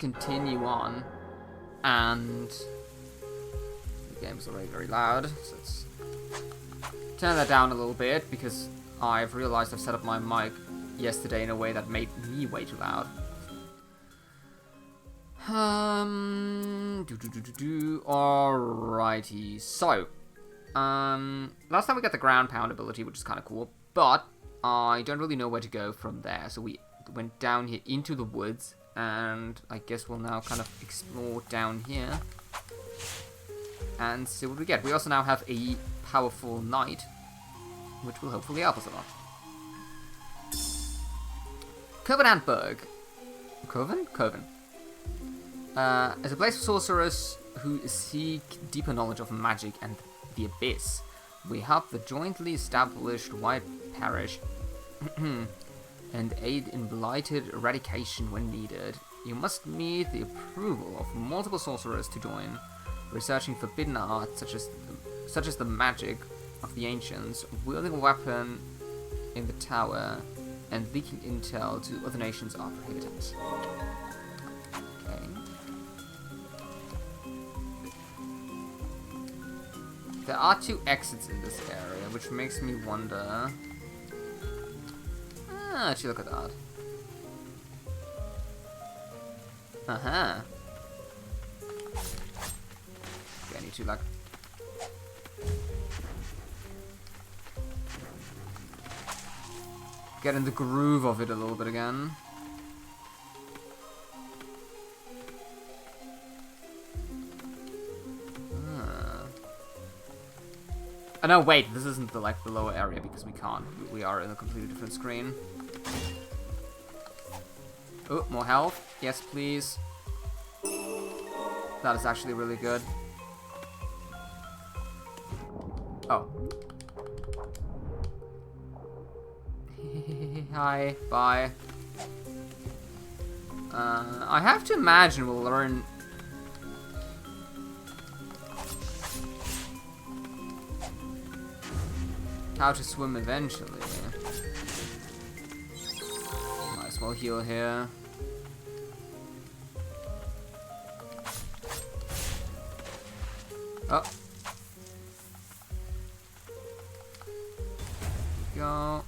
continue on, and the game's already very loud, so let's turn that down a little bit, because I've realized I've set up my mic yesterday in a way that made me way too loud. Alrighty, so, last time we got the ground pound ability, which is kind of cool, but I don't really know where to go from there, so we went down here into the woods, and I guess we'll now kind of explore down here and see what we get. We also now have a powerful knight, which will hopefully help us a lot. Covenantburg. Coven. As a place of sorcerers who seek deeper knowledge of magic and the abyss, we help the jointly established White Parish and aid in blighted eradication when needed. You must meet the approval of multiple sorcerers to join, researching forbidden arts such as the magic of the ancients, wielding a weapon in the tower, and leaking intel to other nations are prohibited. Okay. There are 2 exits in this area, which makes me wonder... actually, look at that. Uh-huh. Okay, I need to, like... get in the groove of it a little bit again. Oh no, wait, this isn't the lower area because we can't. We are in a completely different screen. Oh, more health. Yes, please. That is actually really good. Oh. Hi, bye. I have to imagine we'll learn... how to swim eventually. Might as well heal here. Oh. Go.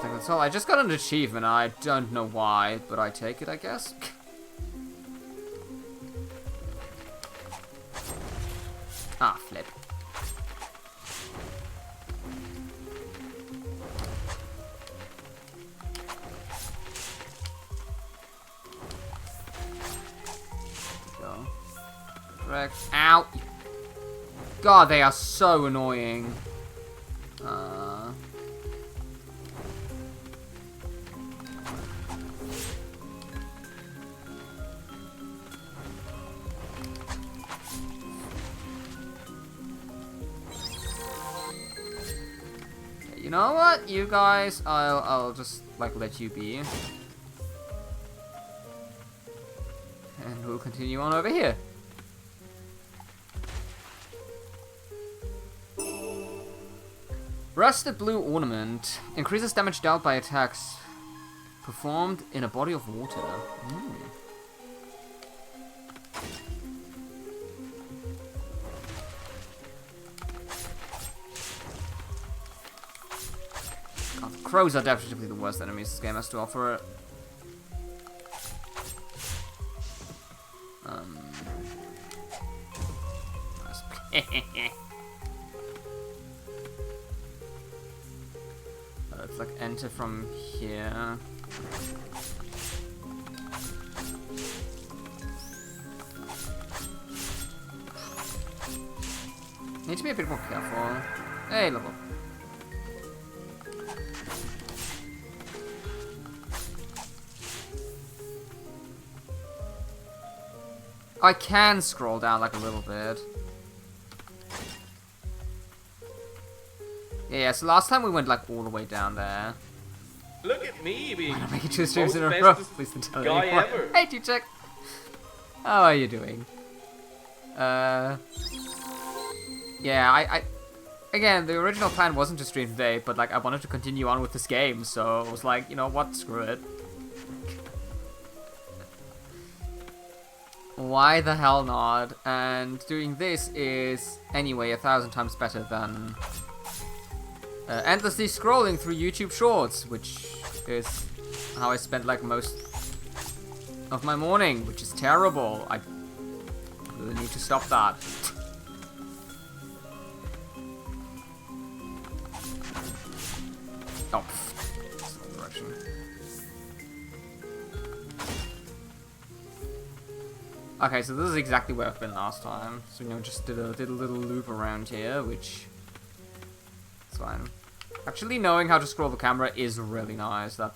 That's all. I just got an achievement. I don't know why, but I take it, I guess. Ah, flip. Go. Correct. Ow! God, they are so annoying. You know what, you guys, I'll just let you be, and we'll continue on over here. Rusted blue ornament increases damage dealt by attacks performed in a body of water. Crows are definitely the worst enemies this game has to offer. Let's enter from here. Need to be a bit more careful. Hey, level. I can scroll down a little bit. Yeah, so last time we went all the way down there. Look at me being I'm making 2 streams in a row. Please don't tell anyone. Ever. Hey, T-Check. How are you doing? Yeah, I again, the original plan wasn't to stream today, but like I wanted to continue on with this game, so I was like, you know what, screw it. Why the hell not? And doing this is anyway 1,000 times better than endlessly scrolling through YouTube Shorts, which is how I spent like most of my morning, which is terrible. I really need to stop that. Oh, that's the wrong direction. Okay, so this is exactly where I've been last time. So, you know, just did a little loop around here, which is fine. Actually, knowing how to scroll the camera is really nice. That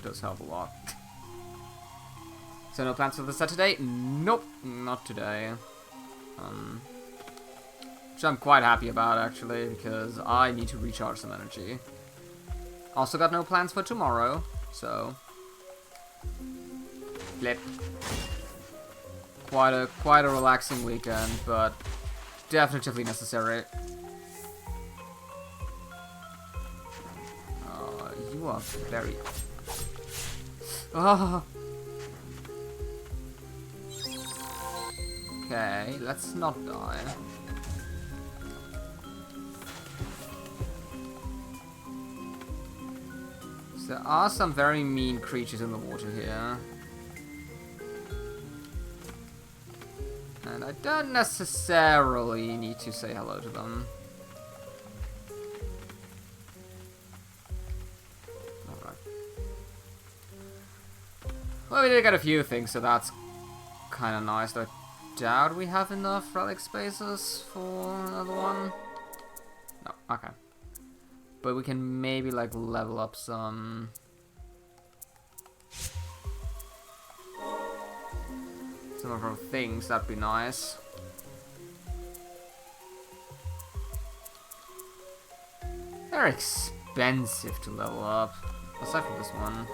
does help a lot. So no plans for the Saturday? Nope, not today. Which I'm quite happy about, actually, because I need to recharge some energy. Also got no plans for tomorrow, so... Flip. Quite a relaxing weekend, but definitively necessary. You are very... Oh. Okay, let's not die. So there are some very mean creatures in the water here. And I don't necessarily need to say hello to them. Alright. Well, we did get a few things, so that's kind of nice. I doubt we have enough relic spaces for another one. No, okay. But we can maybe, like, level up some... some of our things, that'd be nice. They're expensive to level up, aside from this one.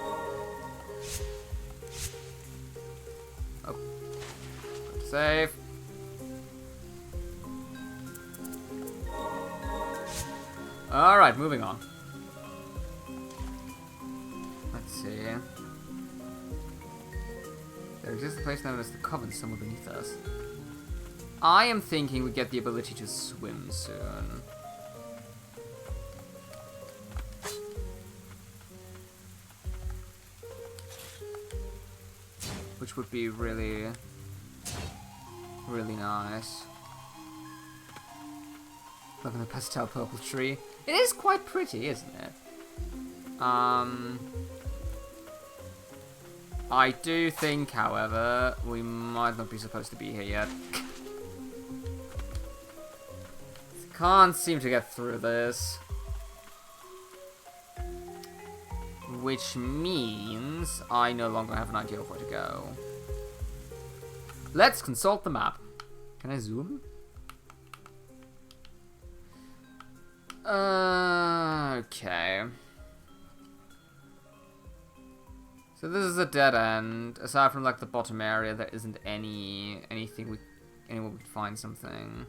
Oh. Save. Alright, moving on. Let's see. There exists a place known as the Coven somewhere beneath us. I am thinking we get the ability to swim soon. Which would be really, really nice. Look at the pastel purple tree. It is quite pretty, isn't it? I do think, however, we might not be supposed to be here yet. Can't seem to get through this. Which means I no longer have an idea of where to go. Let's consult the map. Can I zoom? Okay. So this is a dead end. Aside from like the bottom area, there isn't anything anyone would find something.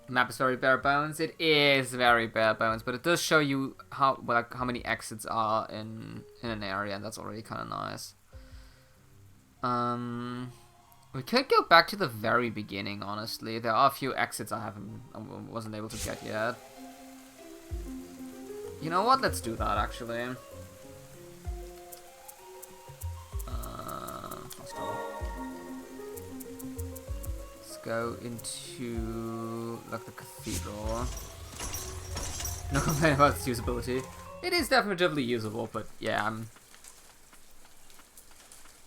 The map is very bare bones. It is very bare bones, but it does show you how many exits are in an area, and that's already kind of nice. We could go back to the very beginning. Honestly, there are a few exits I wasn't able to get yet. You know what? Let's do that, actually. Let's go into, like, the cathedral. No complaint about its usability. It is definitively usable, but yeah,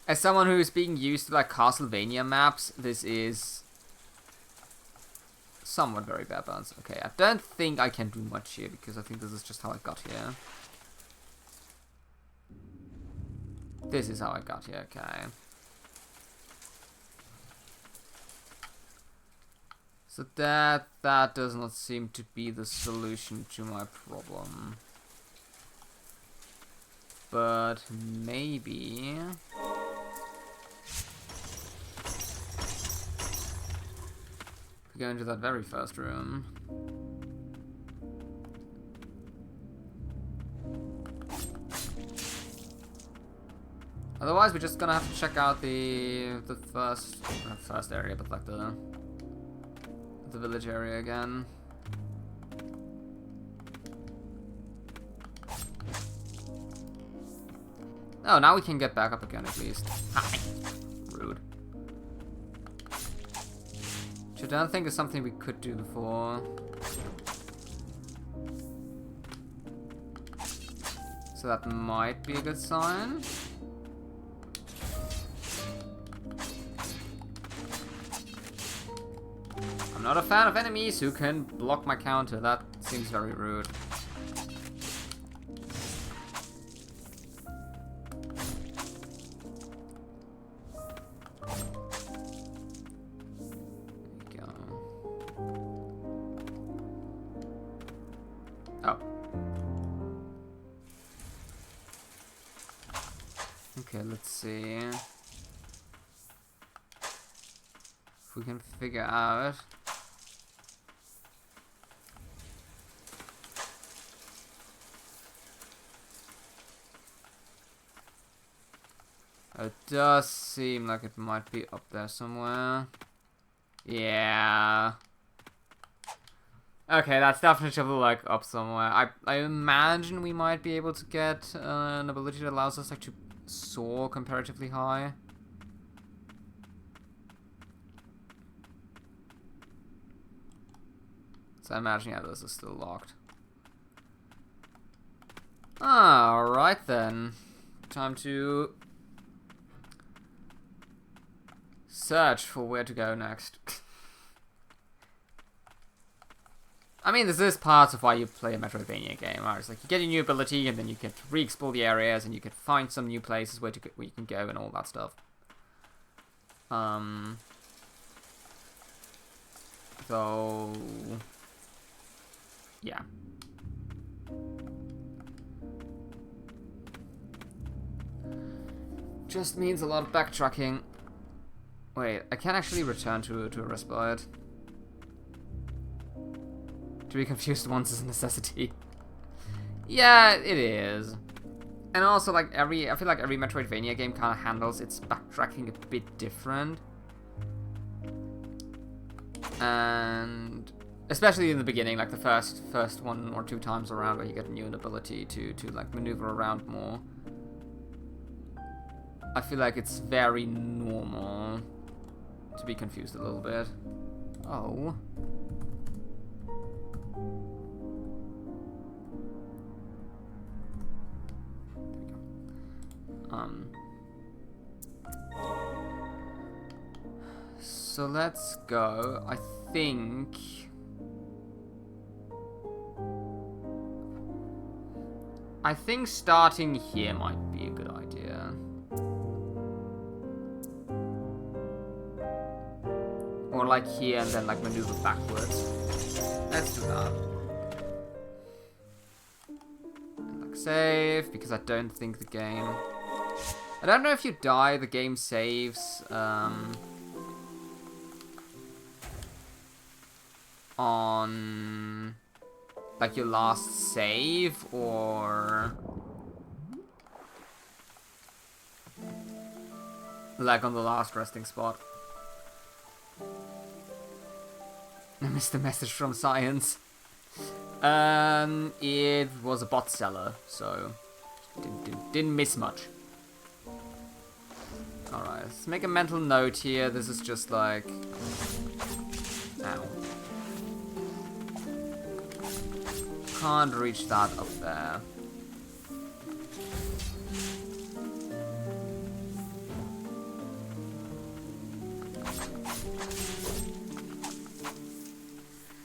as someone who's being used to, like, Castlevania maps, this is somewhat very bare bones. Okay, I don't think I can do much here, because I think this is just how I got here. This is how I got here, okay. So that does not seem to be the solution to my problem. But maybe... We go into that very first room. Otherwise, we're just gonna have to check out the first, not first area, but like the village area again. Oh, now we can get back up again at least. Hi. Rude. Which I don't think is something we could do before. So that might be a good sign. I'm not a fan of enemies who can block my counter. That seems very rude. Okay, let's see if we can figure out it does seem like it might be up there somewhere. Yeah. Okay, that's definitely like up somewhere. I imagine we might be able to get an ability that allows us like to soar comparatively high. So I imagine, yeah, this is still locked. Alright then. Time to search for where to go next. I mean, this is part of why you play a Metroidvania game, right? It's like you get a new ability, and then you get to re-explore the areas, and you can find some new places where you can go, and all that stuff. So yeah. Just means a lot of backtracking. Wait, I can actually return to a respite. To be confused once is a necessity. Yeah, it is. And also, like, I feel like every Metroidvania game kind of handles its backtracking a bit different. And especially in the beginning, like the first 1 or 2 times around where you get a new ability to like maneuver around more. I feel like it's very normal to be confused a little bit. Oh. So let's go. I think starting here might be a good idea. Or like here and then like maneuver backwards. Let's do that. And like save, because I don't think the game... I don't know if you die, the game saves on like your last save or like on the last resting spot. I missed the message from Science. It was a bot seller, so didn't miss much. Alright, let's make a mental note here. This is just like... Ow. Can't reach that up there.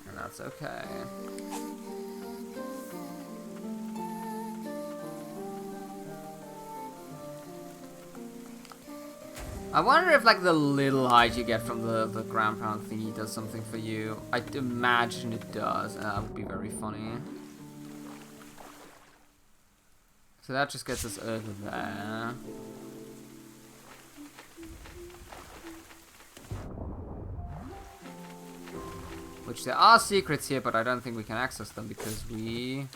And that's okay. I wonder if like the little height you get from the ground pound thingy does something for you. I'd imagine it does, and that would be very funny. So that just gets us over there. Which there are secrets here, but I don't think we can access them because we...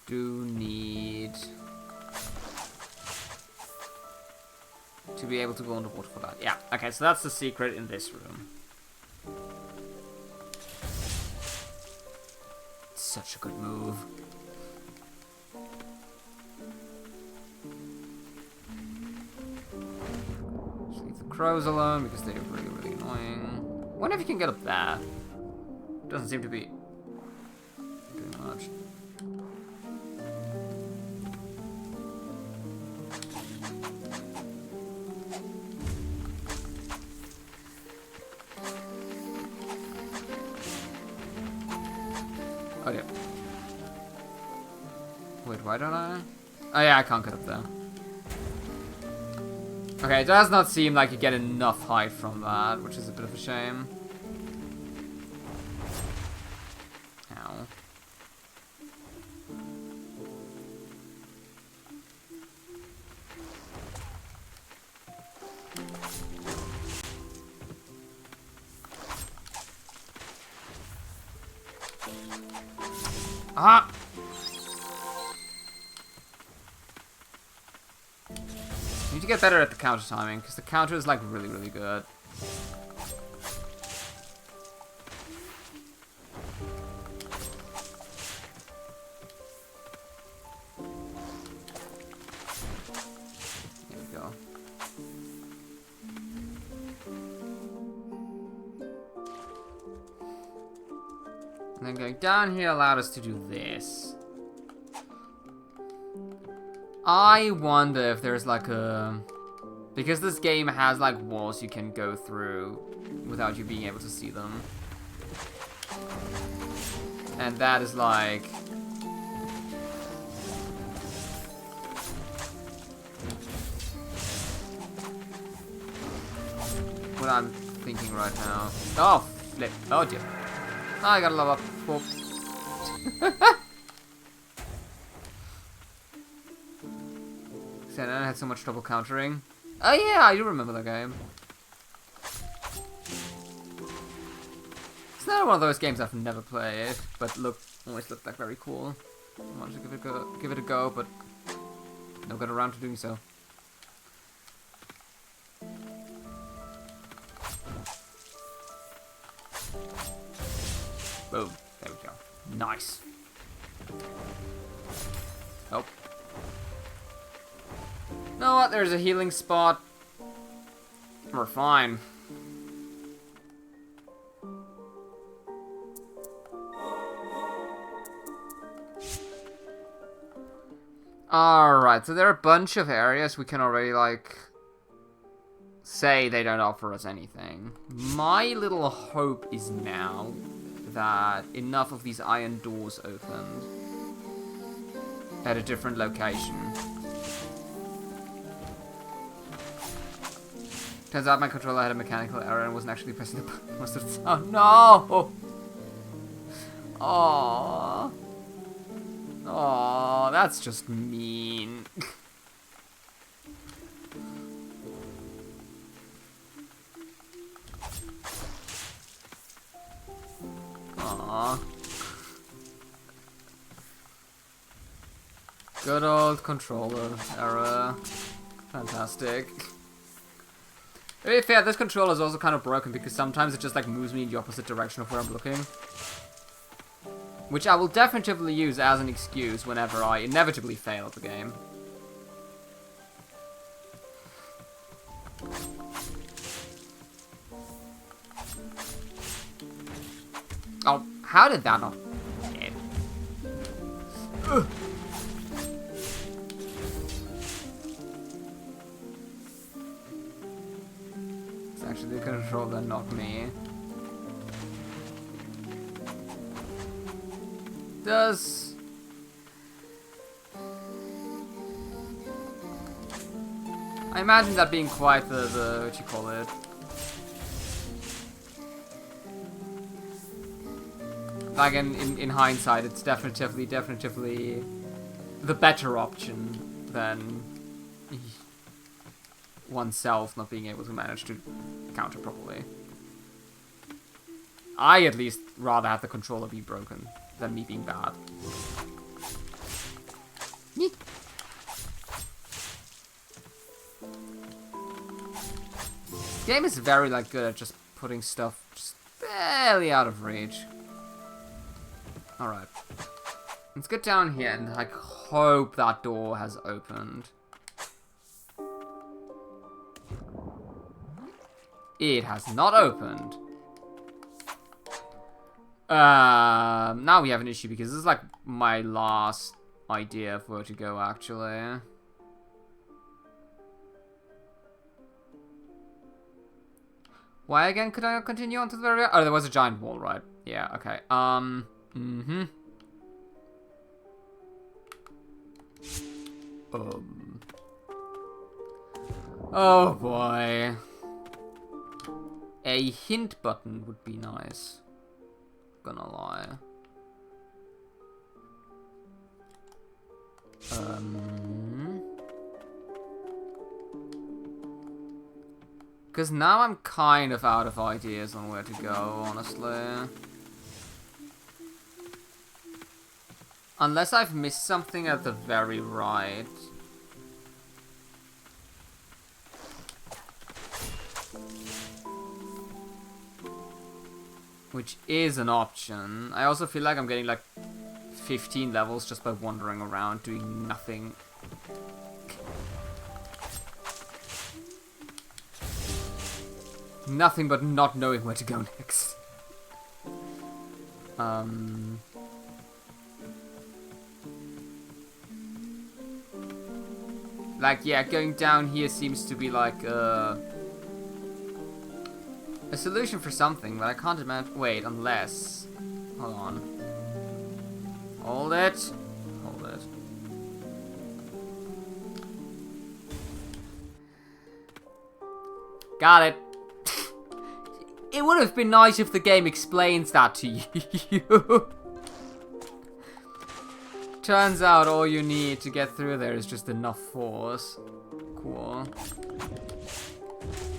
do need to be able to go underwater for that. Yeah, okay, so that's the secret in this room. Such a good move. Just leave the crows alone because they're really, really annoying. Wonder if you can get up there. Doesn't seem to be doing much. Oh yeah. Wait, why don't I? Oh yeah, I can't get up there. Okay, it does not seem like you get enough height from that, which is a bit of a shame. Ow. Ah! Need to get better at the counter timing, because the counter is like really, really good. There we go. And then going down here allowed us to do this. I wonder if there's like a... Because this game has like walls you can go through without you being able to see them. And that is like... what I'm thinking right now. Oh, flip. Oh dear. Oh, I gotta level up. Whoop. I had so much trouble countering. Oh yeah, I do remember that game. It's not one of those games I've never played, but always looked like very cool. I wanted to give it a go, but never got around to doing so. Boom. There we go. Nice. Oh. You know what? There's a healing spot. We're fine. Alright, so there are a bunch of areas we can already, like, say they don't offer us anything. My little hope is now that enough of these iron doors opened at a different location. Turns out my controller had a mechanical error and wasn't actually pressing the button most of the time. No! Aww. Aww, that's just mean. Aww. Good old controller error. Fantastic. To be fair, this controller is also kind of broken because sometimes it just like moves me in the opposite direction of where I'm looking. Which I will definitively use as an excuse whenever I inevitably fail at the game. Oh, how did that not hit? Ugh. It's actually the controller that knocked me. Does... I imagine that being quite the what you call it. Like in hindsight, it's definitely the better option than oneself not being able to manage to counter properly. I at least rather have the controller be broken than me being bad. Yeet. Game is very like good at just putting stuff just barely out of reach. Alright. Let's get down here and like hope that door has opened. It has not opened. Now we have an issue because this is like my last idea of where to go actually. Why again could I not continue on to the very... Oh, there was a giant wall, right? Yeah, okay. Oh boy. A hint button would be nice. Gonna lie. Because now I'm kind of out of ideas on where to go, honestly. Unless I've missed something at the very right. Which is an option. I also feel like I'm getting like 15 levels just by wandering around doing nothing. Nothing but not knowing where to go next. Like, yeah, going down here seems to be like a solution for something, but I can't imagine. Wait, unless. Hold on. Hold it. Hold it. Got it. It would have been nice if the game explains that to you. Turns out all you need to get through there is just enough force. Cool.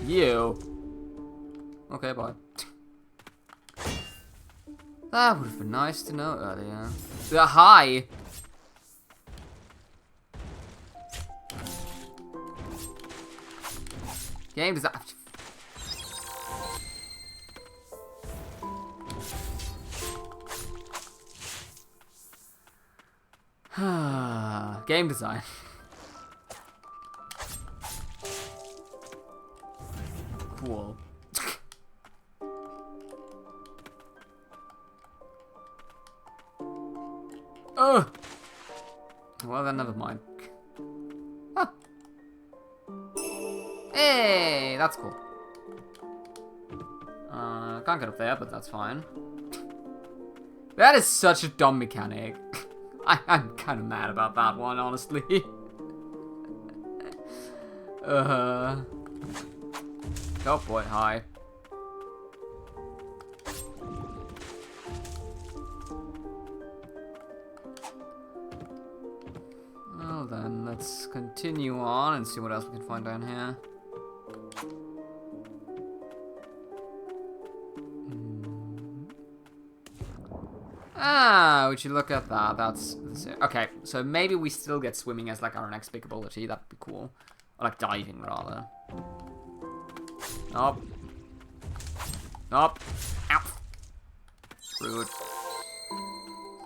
You. Okay, bye. That would have been nice to know earlier. Hi! Game design. Game design. Cool. Oh. Well then, never mind. Ah. Hey, that's cool. Can't get up there, but that's fine. That is such a dumb mechanic. I'm kind of mad about that one, honestly. Oh boy, hi. Well then, let's continue on and see what else we can find down here. Ah, would you look at that? That's it. Okay, so maybe we still get swimming as like our next big ability. That'd be cool. Or like diving, rather. Nope. Nope. Ow. Rude.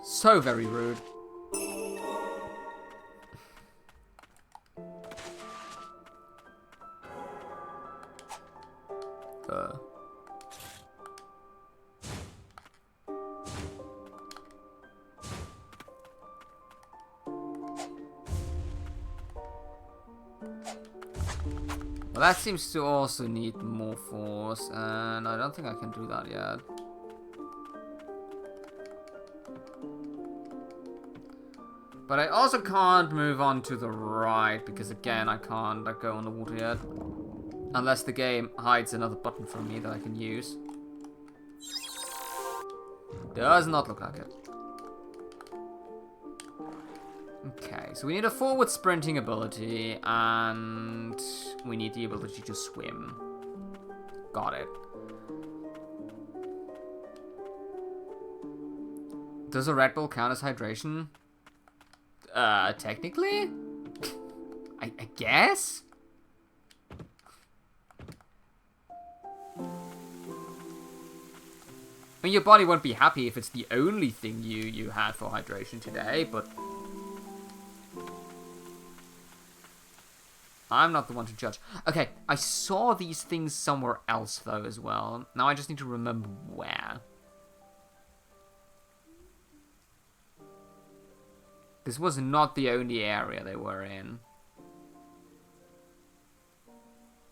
So very rude. Well, that seems to also need more force, and I don't think I can do that yet. But I also can't move on to the right, because again, I can't go on the water yet. Unless the game hides another button from me that I can use. Does not look like it. Okay, so we need a forward sprinting ability, and we need the ability to swim. Got it. Does a Red Bull count as hydration? Technically? I guess? I mean, your body won't be happy if it's the only thing you had for hydration today, but I'm not the one to judge. Okay, I saw these things somewhere else, though, as well. Now I just need to remember where. This was not the only area they were in.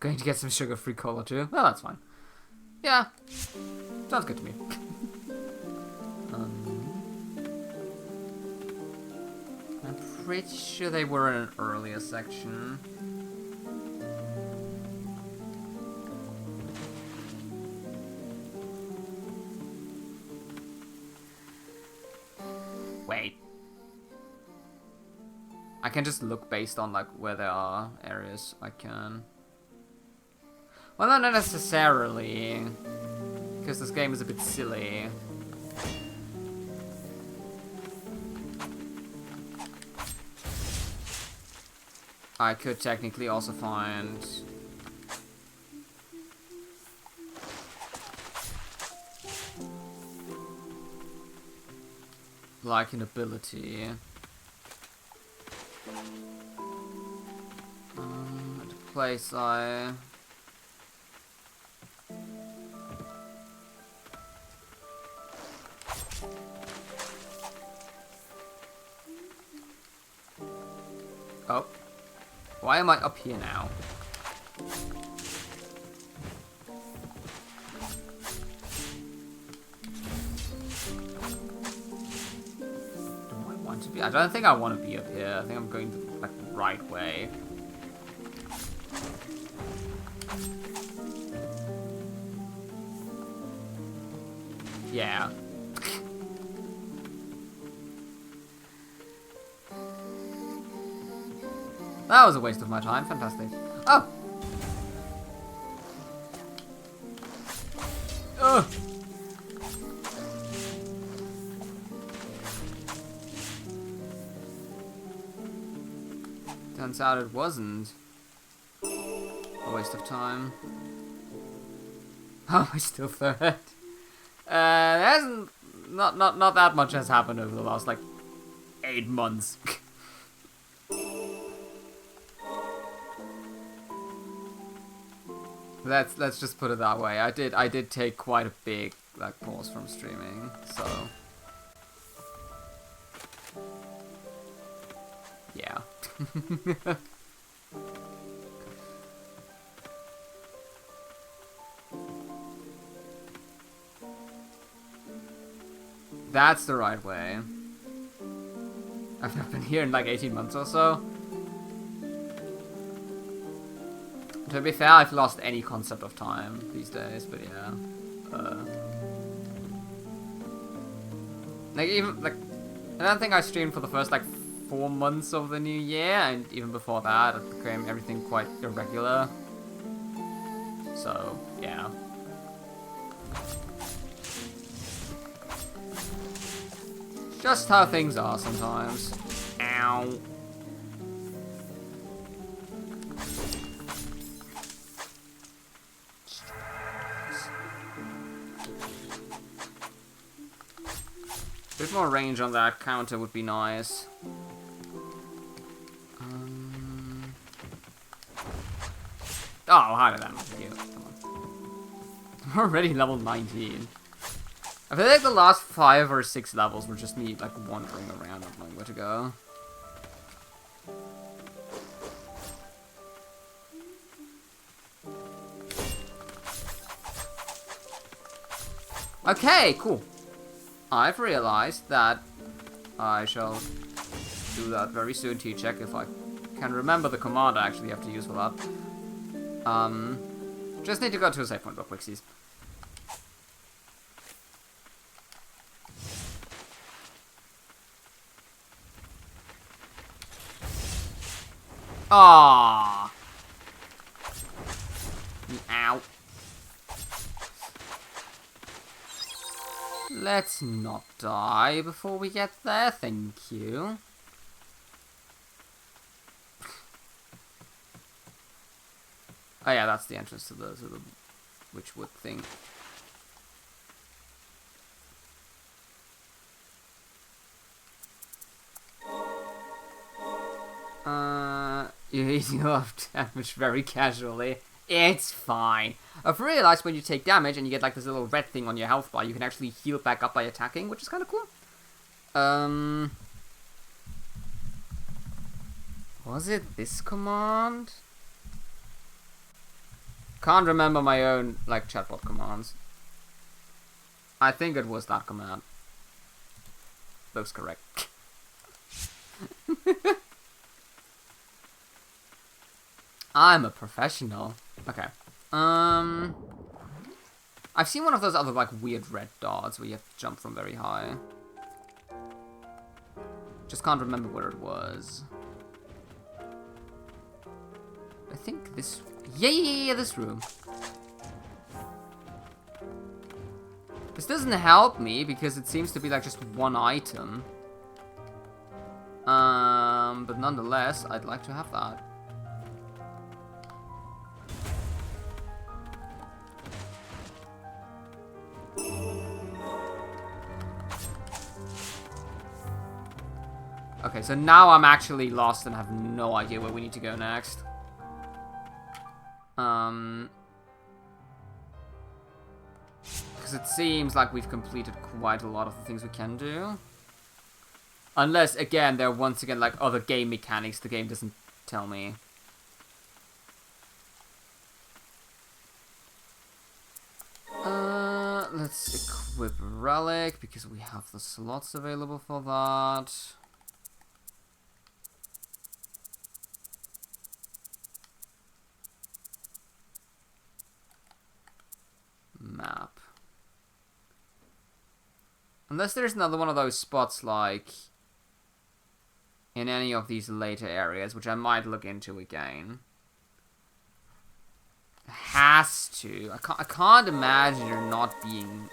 Going to get some sugar-free cola, too? Well, that's fine. Yeah, sounds good to me. I'm pretty sure they were in an earlier section. Wait. I can just look based on, like, where there are areas I can. Well, not necessarily, because this game is a bit silly. I could technically also find like an ability. At a place I... Oh. Why am I up here now? Do I want to be? I don't think I want to be up here. I think I'm going the like, right way. Yeah. That was a waste of my time. Fantastic. Oh! Ugh! Turns out it wasn't a waste of time. Oh, I still third. There hasn't... Not that much has happened over the last, like, 8 months. Let's just put it that way. I did take quite a big like pause from streaming, so yeah. That's the right way. I've not been here in like 18 months or so. To be fair, I've lost any concept of time these days, but yeah. Like, even, like, I don't think I streamed for the first, like, 4 months of the new year, and even before that, it became everything quite irregular. So, yeah. Just how things are sometimes. Ow. A bit more range on that counter would be nice. Oh, how did that with you? Come on. I'm already level 19. I feel like the last 5 or 6 levels were just me, like, wandering around, not knowing where to go. Okay, cool. I've realized that I shall do that very soon to check if I can remember the command I actually have to use for that. Just need to go to a save point real quick, please. Ah. Ow. Let's not die before we get there, thank you. Oh yeah, that's the entrance to the witchwood thing. You're eating a lot of damage very casually. It's fine. I've realized when you take damage and you get like this little red thing on your health bar, you can actually heal back up by attacking, which is kind of cool. Was it this command? Can't remember my own, like, chatbot commands. I think it was that command. Looks correct. I'm a professional. Okay. I've seen one of those other, like, weird red dots where you have to jump from very high. Just can't remember where it was. I think this... Yeah, this room. This doesn't help me because it seems to be, like, just one item. But nonetheless, I'd like to have that. Okay, so now I'm actually lost and have no idea where we need to go next. Because it seems like we've completed quite a lot of the things we can do. Unless, again, there are once again, like, other game mechanics the game doesn't tell me. Let's equip Relic, because we have the slots available for that. Map. Unless there's another one of those spots, like, in any of these later areas, which I might look into again. Has to. I can't imagine there not being...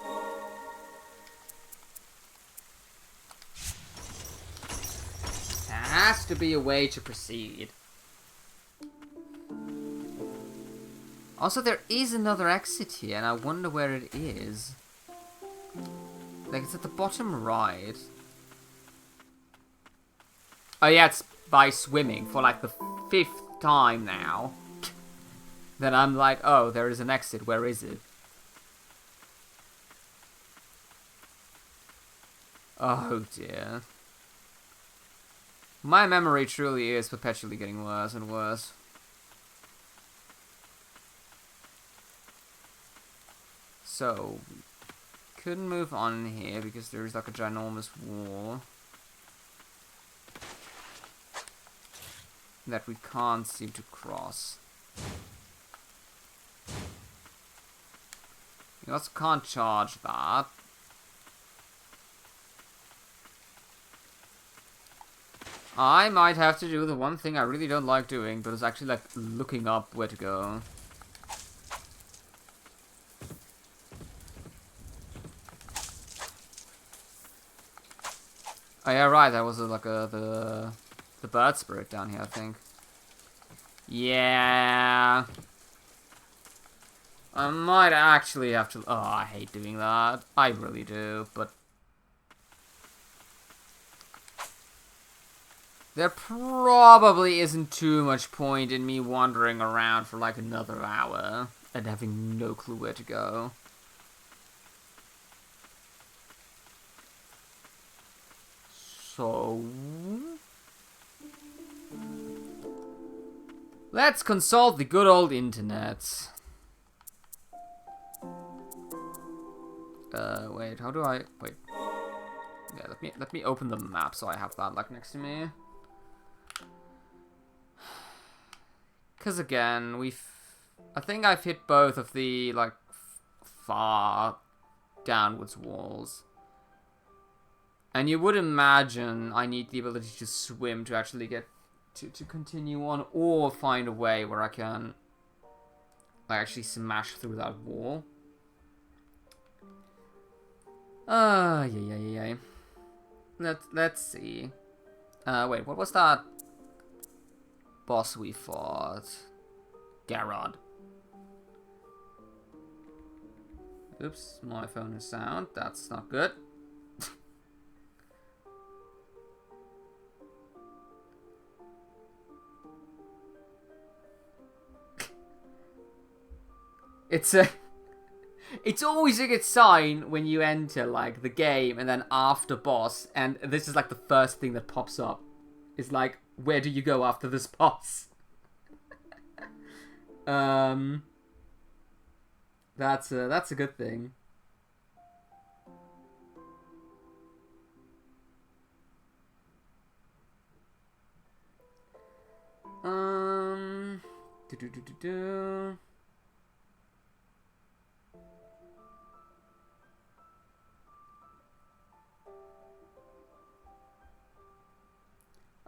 There has to be a way to proceed. Also, there is another exit here, and I wonder where it is. Like, it's at the bottom right. Oh yeah, it's by swimming for like the 5th time now. Then I'm like, oh, there is an exit. Where is it? Oh dear. My memory truly is perpetually getting worse and worse. So, couldn't move on here because there is like a ginormous wall that we can't seem to cross. You also can't charge that. I might have to do the one thing I really don't like doing, but it's actually like looking up where to go. Oh yeah, right, that was like the bird spirit down here, I think. Yeah. I might actually have to... Oh, I hate doing that. I really do, but... There probably isn't too much point in me wandering around for like another hour and having no clue where to go. So... let's consult the good old internet. Wait, how do I... Wait. Yeah, let me open the map so I have that, like, next to me. Because, again, I think I've hit both of the, like, far downwards walls. And you would imagine I need the ability to swim to actually get to continue on, or find a way where I can like actually smash through that wall. Yeah. Let's see. Wait, what was that boss we fought? Garrod. Oops, my phone is sound. That's not good. It's always a good sign when you enter like the game and then after boss, and this is like the first thing that pops up. Is like, where do you go after this boss? That's a good thing. Do.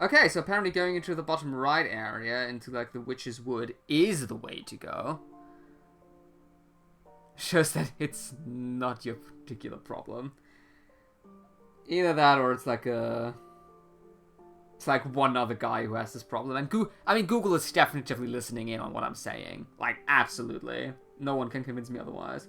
Okay, so apparently going into the bottom right area, into like the Witch's Wood, is the way to go. Shows that it's not your particular problem. Either that, or it's like one other guy who has this problem. And Google is definitely listening in on what I'm saying. Like, absolutely. No one can convince me otherwise.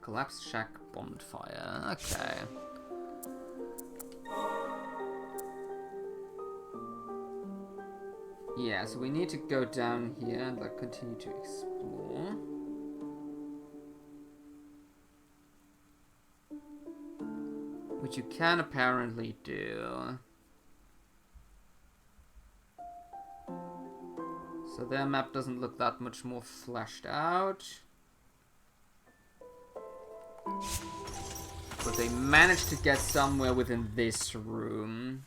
Collapsed shack bonfire. Okay. Yeah, so we need to go down here and like continue to explore. Which you can apparently do. So their map doesn't look that much more fleshed out. But they managed to get somewhere within this room.